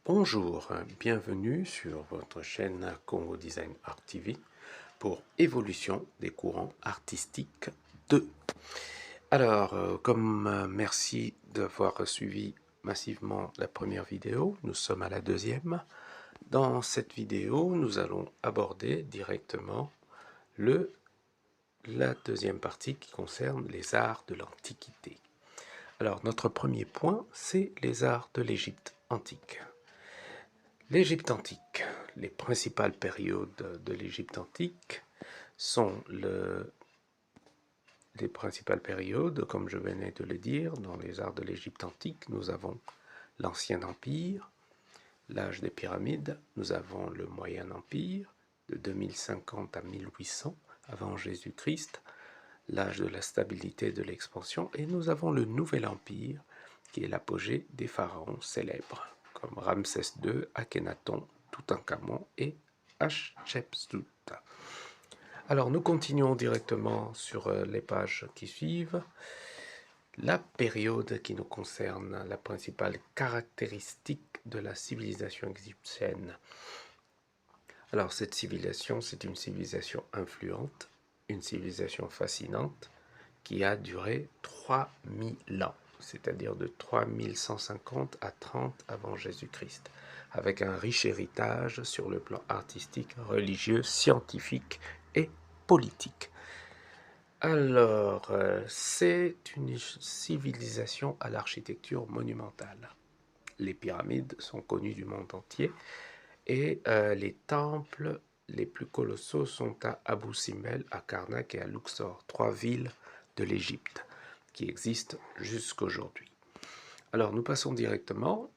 Bonjour, bienvenue sur votre chaîne Congo Design Art TV pour Évolution des courants artistiques 2. Alors, merci d'avoir suivi massivement la première vidéo, nous sommes à la deuxième. Dans cette vidéo, nous allons aborder directement la deuxième partie qui concerne les arts de l'Antiquité. Alors, notre premier point, c'est les arts de l'Égypte antique. L'Égypte antique, les principales périodes de l'Égypte antique sont les principales périodes, comme je venais de le dire, dans les arts de l'Égypte antique, nous avons l'Ancien Empire, l'âge des pyramides, nous avons le Moyen Empire, de 2050 à 1800 avant Jésus-Christ, l'âge de la stabilité et de l'expansion, et nous avons le Nouvel Empire, qui est l'apogée des pharaons célèbres, comme Ramsès II, Akhenaton, Toutankhamon et Hatshepsut. Alors nous continuons directement sur les pages qui suivent. La période qui nous concerne, la principale caractéristique de la civilisation égyptienne. Alors cette civilisation, c'est une civilisation influente, une civilisation fascinante qui a duré 3000 ans, c'est-à-dire de 3150 à 30 avant Jésus-Christ, avec un riche héritage sur le plan artistique, religieux, scientifique et politique. Alors, c'est une civilisation à l'architecture monumentale. Les pyramides sont connues du monde entier et les temples les plus colossaux sont à Abu Simbel, à Karnak et à Luxor, 3 villes de l'Égypte qui existent jusqu'aujourd'hui. Alors nous passons directement,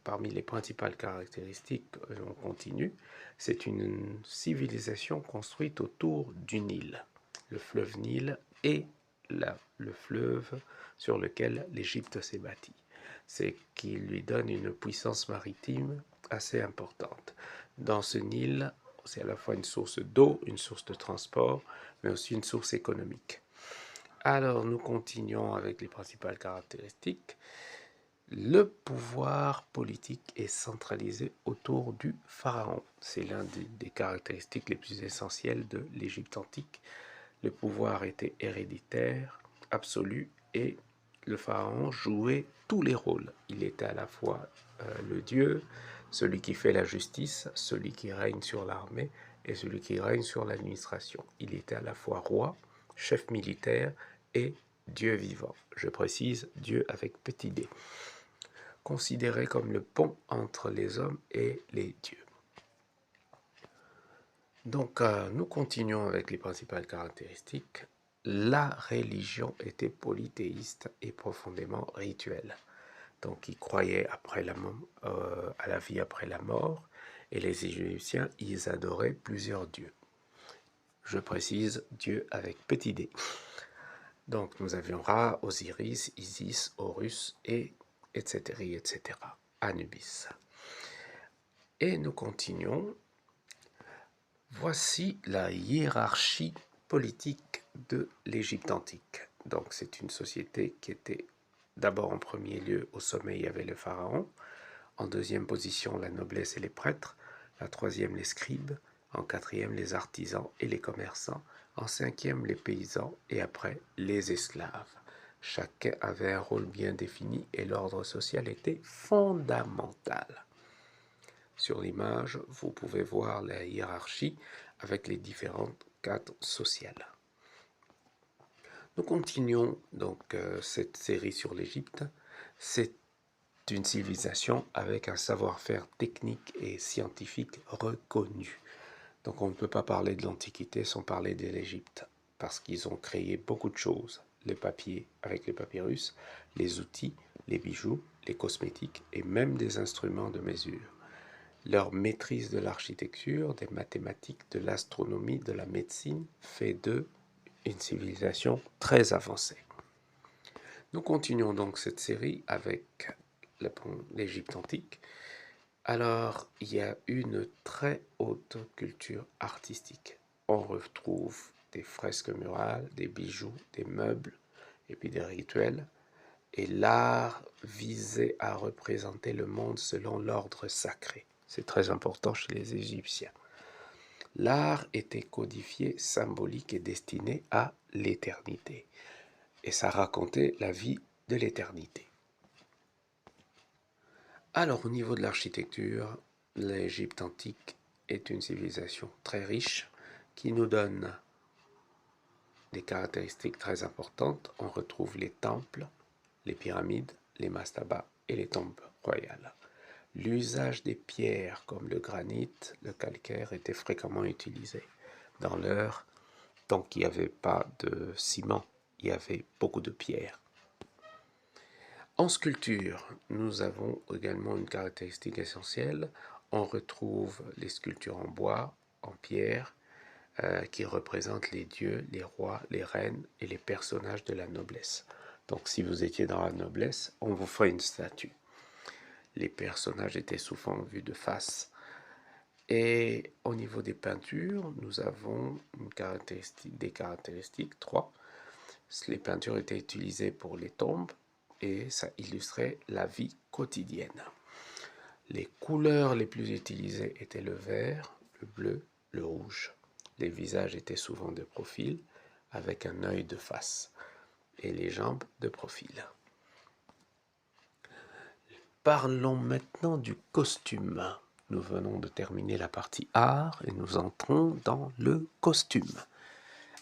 parmi les principales caractéristiques, on continue, c'est une civilisation construite autour du Nil, le fleuve Nil et le fleuve sur lequel l'Égypte s'est bâtie. C'est qui lui donne une puissance maritime assez importante. Dans ce Nil, c'est à la fois une source d'eau, une source de transport, mais aussi une source économique. Alors nous continuons avec les principales caractéristiques. Le pouvoir politique est centralisé autour du pharaon. C'est l'une des caractéristiques les plus essentielles de l'Égypte antique. Le pouvoir était héréditaire, absolu, et le pharaon jouait tous les rôles. Il était à la fois le dieu, celui qui fait la justice, celui qui règne sur l'armée et celui qui règne sur l'administration. Il était à la fois roi, chef militaire et Dieu vivant. Je précise, Dieu avec petit d. Considéré comme le pont entre les hommes et les dieux. Donc, nous continuons avec les principales caractéristiques. La religion était polythéiste et profondément rituelle. Donc, ils croyaient à la vie après la mort, et les Égyptiens, ils adoraient plusieurs dieux. Je précise, Dieu avec petit d. Donc, nous avions Ra, Osiris, Isis, Horus, et etc., etc., Anubis. Et nous continuons. Voici la hiérarchie politique de l'Égypte antique. Donc c'est une société qui était d'abord en premier lieu au sommet, il y avait le pharaon, en deuxième position la noblesse et les prêtres, la troisième les scribes, en quatrième les artisans et les commerçants, en cinquième les paysans et après les esclaves. Chacun avait un rôle bien défini et l'ordre social était fondamental. Sur l'image, vous pouvez voir la hiérarchie avec les différentes cadres sociales. Nous continuons donc cette série sur l'Égypte. C'est une civilisation avec un savoir-faire technique et scientifique reconnu. Donc on ne peut pas parler de l'Antiquité sans parler de l'Égypte, parce qu'ils ont créé beaucoup de choses. Le papier avec les papyrus, les outils, les bijoux, les cosmétiques et même des instruments de mesure. Leur maîtrise de l'architecture, des mathématiques, de l'astronomie, de la médecine fait d'eux une civilisation très avancée. Nous continuons donc cette série avec l'Égypte antique. Alors, il y a une très haute culture artistique. On retrouve des fresques murales, des bijoux, des meubles, et puis des rituels. Et l'art visait à représenter le monde selon l'ordre sacré. C'est très important chez les Égyptiens. L'art était codifié, symbolique et destiné à l'éternité. Et ça racontait la vie de l'éternité. Alors au niveau de l'architecture, l'Égypte antique est une civilisation très riche qui nous donne des caractéristiques très importantes. On retrouve les temples, les pyramides, les mastabas et les tombes royales. L'usage des pierres comme le granit, le calcaire était fréquemment utilisé. Dans l'heure, tant qu'il n'y avait pas de ciment, il y avait beaucoup de pierres. En sculpture, nous avons également une caractéristique essentielle. On retrouve les sculptures en bois, en pierre, qui représentent les dieux, les rois, les reines et les personnages de la noblesse. Donc si vous étiez dans la noblesse, on vous ferait une statue. Les personnages étaient souvent vus de face. Et au niveau des peintures, nous avons des caractéristiques, 3. Les peintures étaient utilisées pour les tombes et ça illustrait la vie quotidienne. Les couleurs les plus utilisées étaient le vert, le bleu, le rouge. Les visages étaient souvent de profil, avec un œil de face, et les jambes de profil. Parlons maintenant du costume. Nous venons de terminer la partie art et nous entrons dans le costume.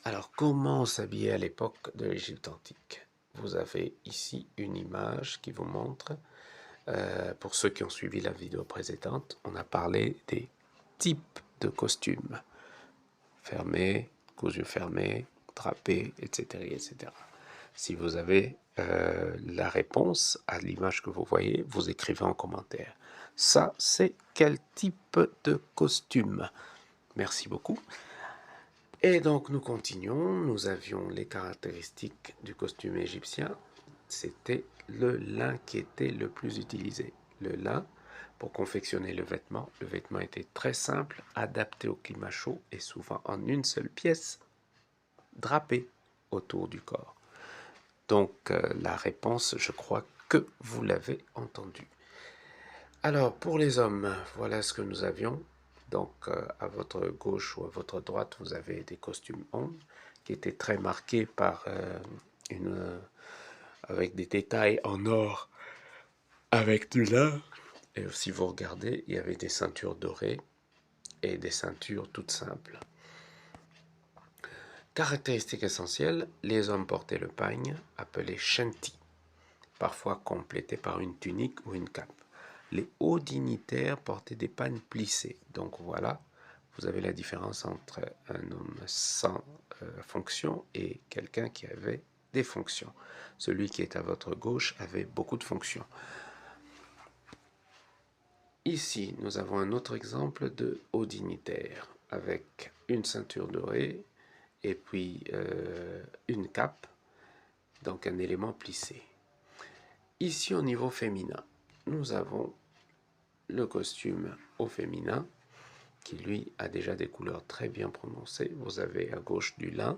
Alors, comment s'habiller à l'époque de l'Égypte antique? Vous avez ici une image qui vous montre, pour ceux qui ont suivi la vidéo précédente, on a parlé des types de costumes. Fermés, yeux fermés, drapés, etc., etc. Si vous avez la réponse à l'image que vous voyez, vous écrivez en commentaire. Ça, c'est quel type de costume? Merci beaucoup. Et donc nous continuons, nous avions les caractéristiques du costume égyptien, c'était le lin qui était le plus utilisé. Le lin, pour confectionner le vêtement était très simple, adapté au climat chaud et souvent en une seule pièce, drapé autour du corps. Donc la réponse, je crois que vous l'avez entendu. Alors pour les hommes, voilà ce que nous avions. Donc à votre gauche ou à votre droite, vous avez des costumes hommes qui étaient très marqués par avec des détails en or, avec du lin. Et si vous regardez, il y avait des ceintures dorées et des ceintures toutes simples. Caractéristique essentielle, les hommes portaient le pagne, appelé shanti, parfois complété par une tunique ou une cape. Les hauts dignitaires portaient des pagnes plissées. Donc voilà, vous avez la différence entre un homme sans fonction et quelqu'un qui avait des fonctions. Celui qui est à votre gauche avait beaucoup de fonctions. Ici, nous avons un autre exemple de haut dignitaire avec une ceinture dorée et puis une cape, donc un élément plissé. Ici, au niveau féminin, nous avons le costume au féminin qui, lui, a déjà des couleurs très bien prononcées. Vous avez à gauche du lin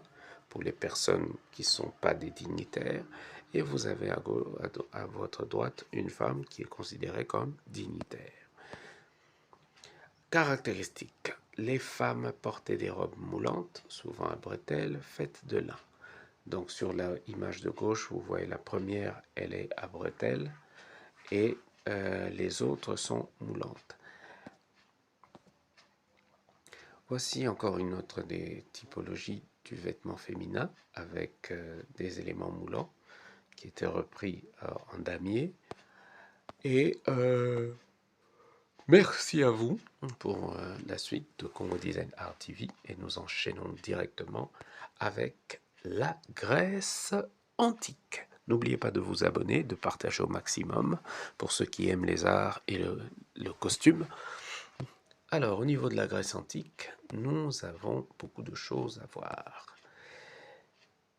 pour les personnes qui ne sont pas des dignitaires et vous avez à votre droite une femme qui est considérée comme dignitaire. Caractéristiques. Les femmes portaient des robes moulantes, souvent à bretelles, faites de lin. Donc sur l'image de gauche, vous voyez la première, elle est à bretelles et les autres sont moulantes. Voici encore une autre des typologies du vêtement féminin avec des éléments moulants qui étaient repris en damier. Et merci à vous pour la suite de Congo Design Art TV et nous enchaînons directement avec la Grèce antique. N'oubliez pas de vous abonner, de partager au maximum pour ceux qui aiment les arts et le costume. Alors, au niveau de la Grèce antique, nous avons beaucoup de choses à voir.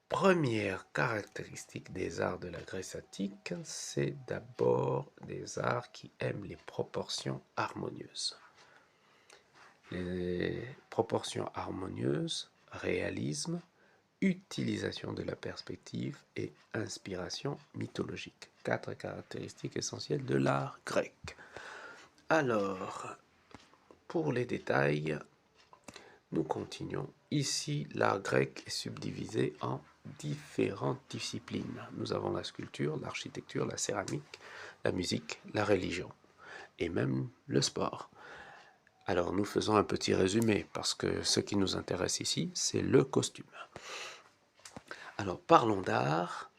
Première caractéristique des arts de la Grèce antique, c'est d'abord des arts qui aiment les proportions harmonieuses. Les proportions harmonieuses, réalisme, utilisation de la perspective et inspiration mythologique. 4 caractéristiques essentielles de l'art grec. Alors, pour les détails, nous continuons. Ici, l'art grec est subdivisé en différentes disciplines. Nous avons la sculpture, l'architecture, la céramique, la musique, la religion et même le sport. Alors nous faisons un petit résumé parce que ce qui nous intéresse ici, c'est le costume. Alors parlons d'art.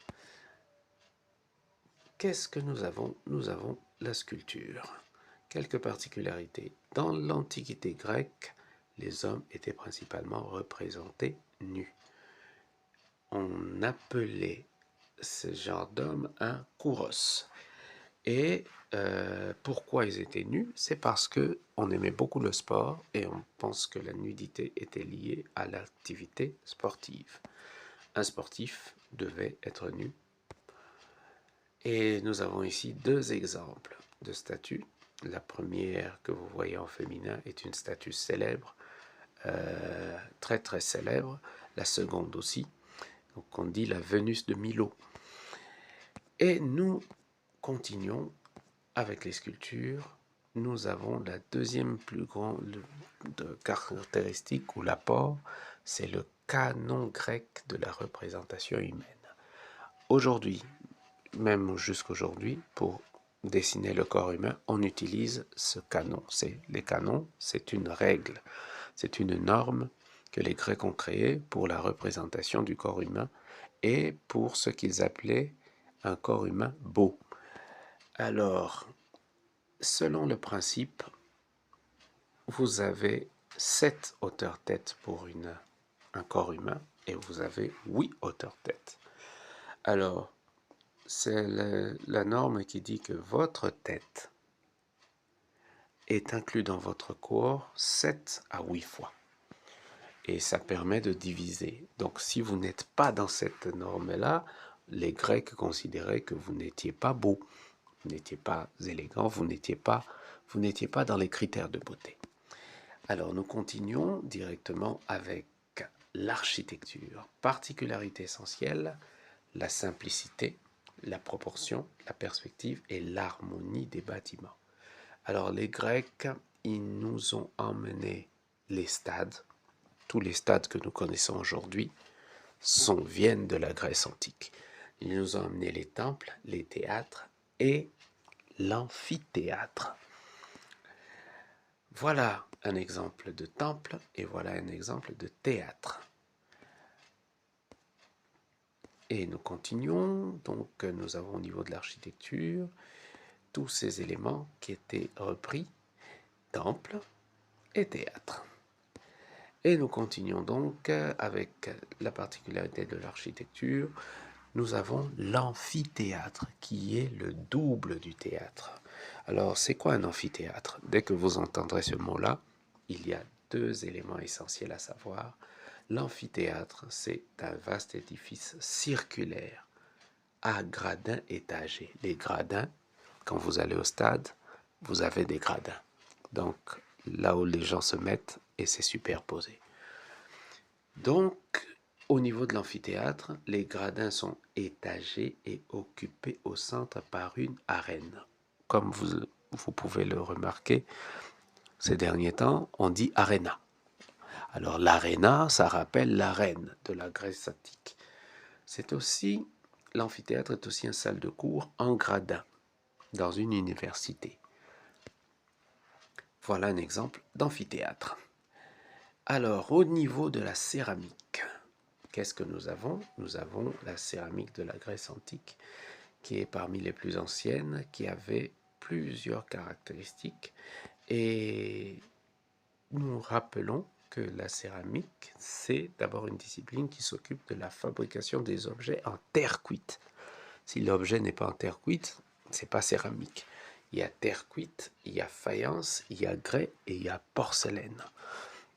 Qu'est-ce que nous avons? Nous avons la sculpture. Quelques particularités. Dans l'Antiquité grecque, les hommes étaient principalement représentés nus. On appelait ce genre d'homme un kouros. Et pourquoi ils étaient nus? C'est parce qu'on aimait beaucoup le sport et on pense que la nudité était liée à l'activité sportive. Un sportif devait être nu. Et nous avons ici deux exemples de statues. La première que vous voyez en féminin est une statue célèbre, très très célèbre. La seconde aussi. Donc on dit la Vénus de Milo. Et nous continuons avec les sculptures. Nous avons la deuxième plus grande caractéristique ou l'apport, c'est le canon grec de la représentation humaine. Aujourd'hui, même jusqu'aujourd'hui, pour dessiner le corps humain, on utilise ce canon. Les canons, c'est une règle, c'est une norme que les Grecs ont créée pour la représentation du corps humain et pour ce qu'ils appelaient un corps humain beau. Alors, selon le principe, vous avez 7 hauteurs-tête pour un corps humain et vous avez 8 hauteurs-tête. Alors, c'est la norme qui dit que votre tête est inclue dans votre corps 7 à 8 fois. Et ça permet de diviser. Donc, si vous n'êtes pas dans cette norme-là, les Grecs considéraient que vous n'étiez pas beau, vous n'étiez pas élégant, vous n'étiez pas dans les critères de beauté. Alors nous continuons directement avec l'architecture. Particularité essentielle, la simplicité, la proportion, la perspective et l'harmonie des bâtiments. Alors les Grecs, ils nous ont emmené les stades. Tous les stades que nous connaissons aujourd'hui viennent de la Grèce antique. Ils nous ont emmené les temples, les théâtres et l'amphithéâtre. Voilà un exemple de temple et voilà un exemple de théâtre. Et nous continuons, donc nous avons au niveau de l'architecture tous ces éléments qui étaient repris, temple et théâtre. Et nous continuons donc avec la particularité de l'architecture. Nous avons l'amphithéâtre qui est le double du théâtre. Alors c'est quoi un amphithéâtre? Dès que vous entendrez ce mot-là, il y a deux éléments essentiels à savoir. L'amphithéâtre, c'est un vaste édifice circulaire à gradins étagés. Les gradins, quand vous allez au stade, vous avez des gradins. Donc là où les gens se mettent et c'est superposé. Donc au niveau de l'amphithéâtre, les gradins sont étagés et occupés au centre par une arène. Comme vous pouvez le remarquer, ces derniers temps, on dit aréna. Alors l'aréna, ça rappelle l'arène de la Grèce antique. L'amphithéâtre est aussi une salle de cours en gradin dans une université. Voilà un exemple d'amphithéâtre. Alors au niveau de la céramique, qu'est-ce que nous avons? Nous avons la céramique de la Grèce antique, qui est parmi les plus anciennes, qui avait plusieurs caractéristiques. Et nous rappelons que la céramique, c'est d'abord une discipline qui s'occupe de la fabrication des objets en terre cuite. Si l'objet n'est pas en terre cuite, c'est pas céramique. Il y a terre cuite, il y a faïence, il y a grès et il y a porcelaine.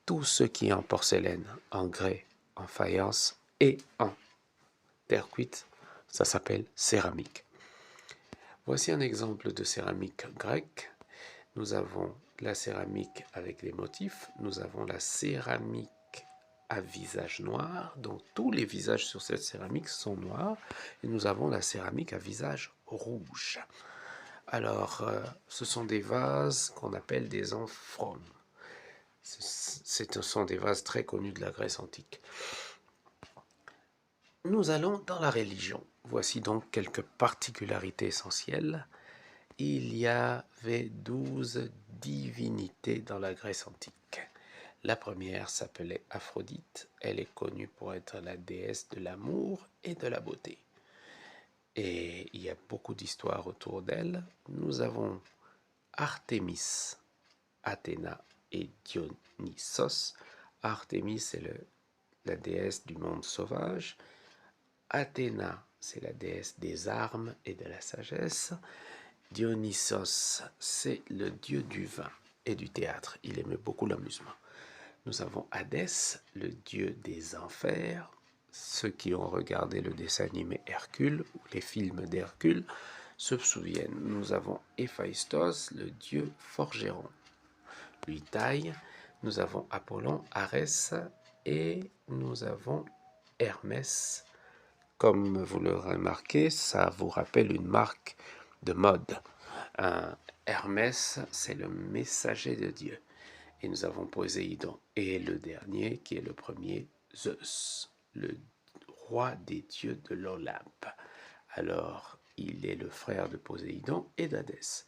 Tout ce qui est en porcelaine, en grès, en faïence et en terre cuite, ça s'appelle céramique. Voici un exemple de céramique grecque. Nous avons la céramique avec les motifs, nous avons la céramique à visage noir. Donc tous les visages sur cette céramique sont noirs. Et nous avons la céramique à visage rouge. Alors, ce sont des vases qu'on appelle des amphrones. Ce sont des vases très connus de la Grèce antique. Nous allons dans la religion. Voici donc quelques particularités essentielles. Il y avait 12 divinités dans la Grèce antique. La première s'appelait Aphrodite. Elle est connue pour être la déesse de l'amour et de la beauté. Et il y a beaucoup d'histoires autour d'elle. Nous avons Artémis, Athéna et Dionysos. Artémis, c'est la déesse du monde sauvage. Athéna, c'est la déesse des armes et de la sagesse. Dionysos, c'est le dieu du vin et du théâtre. Il aimait beaucoup l'amusement. Nous avons Hadès, le dieu des enfers. Ceux qui ont regardé le dessin animé Hercule ou les films d'Hercule se souviennent. Nous avons Héphaïstos, le dieu forgeron. Lui taille. Nous avons Apollon, Arès et nous avons Hermès. Comme vous le remarquez, ça vous rappelle une marque de mode. Hermès, c'est le messager de Dieu. Et nous avons Poséidon. Et le dernier, qui est le premier, Zeus, le roi des dieux de l'Olympe. Alors, il est le frère de Poséidon et d'Hadès.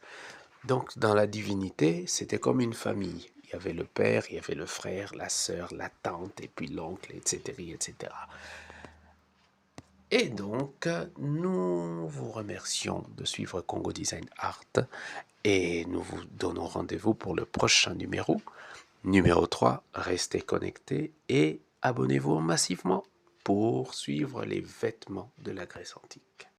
Donc, dans la divinité, c'était comme une famille. Il y avait le père, il y avait le frère, la sœur, la tante, et puis l'oncle, etc., etc. Et donc, nous vous remercions de suivre Congo Design Art et nous vous donnons rendez-vous pour le prochain numéro. Numéro 3, restez connectés et abonnez-vous massivement pour suivre les vêtements de la Grèce antique.